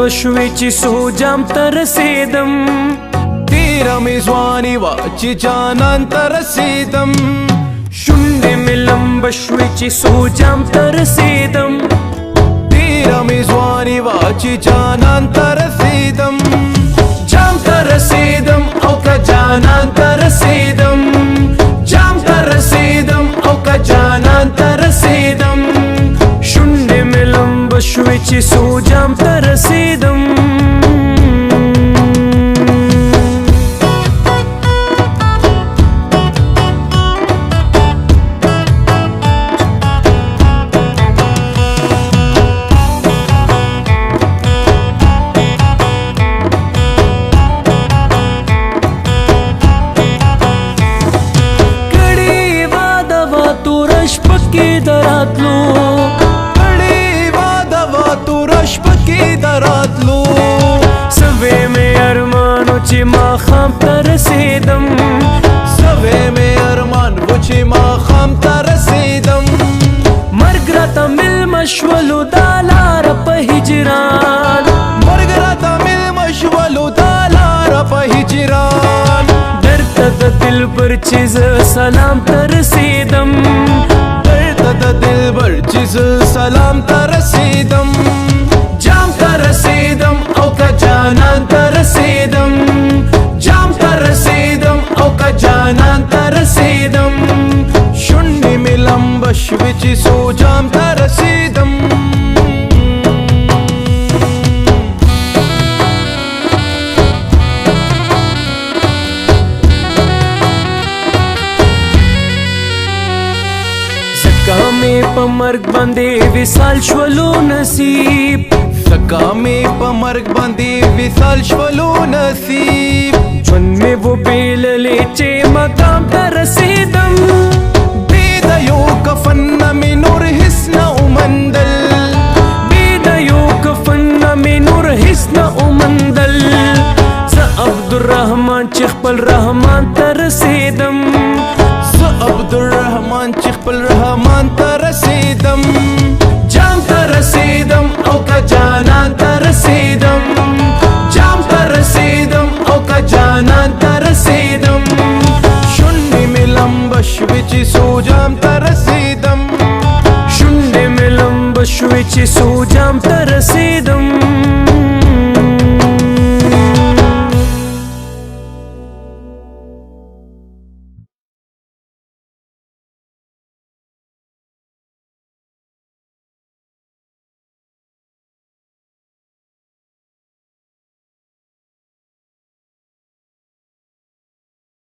بشوي چې سوجام ته رسیدم تیره مې ځواني وه چې جانان ته رسیدم شونډې مې لمبه شوې چې سوجام ته رسیدم تیره مې ځواني وه چې جانان ته رسیدم جام ته رسیدم او که جانان ته رسیدم جام ته رسیدم او که جانان ته رسیدم شونډې مې لمبه شوې چې سوجام ته رسیدم دراتلو کړي واده وا توره شپه کې دراتلو سوې مې ارمانو چې ماښام ته رسیدم سوې مې ارمان و چې ماښام ته رسیدم مرګ راته مېلمه شولو دا لاره په هجران مرګ راته مېلمه شولو دا لاره په هجران درته د دلبر چې زه سلام ته رسیدم د دلبر چې زه سلام ته رسیدم جام ته رسیدم او که جانان ته رسیدم جام ته رسیدم او که جانان ته رسیدم شونډې مې لمبه شوې چې سوجام ته رسیدم زکامې په مرګ باندې وصال شولو نصیب زکامې په مرګ باندې وصال شولو نصیب ژوند مې وبېللې چې مقام ته رسیدم بې د یو کفن نه مې نور هېڅ نه ومندل بې د یو کفن نه مې نور هېڅ نه ومندل زه عبدالرحمن چې خپل رحمان ته رسیدم عبدالرحمن چې خپل رحمان ته رسیدم جام ته رسیدم او که جانان ته رسیدم جام ته رسیدم او که جانان ته رسیدم شونډې مې لمبه شوې چې سوجام ته رسیدم شونډې مې لمبه شوې چې سوجام ته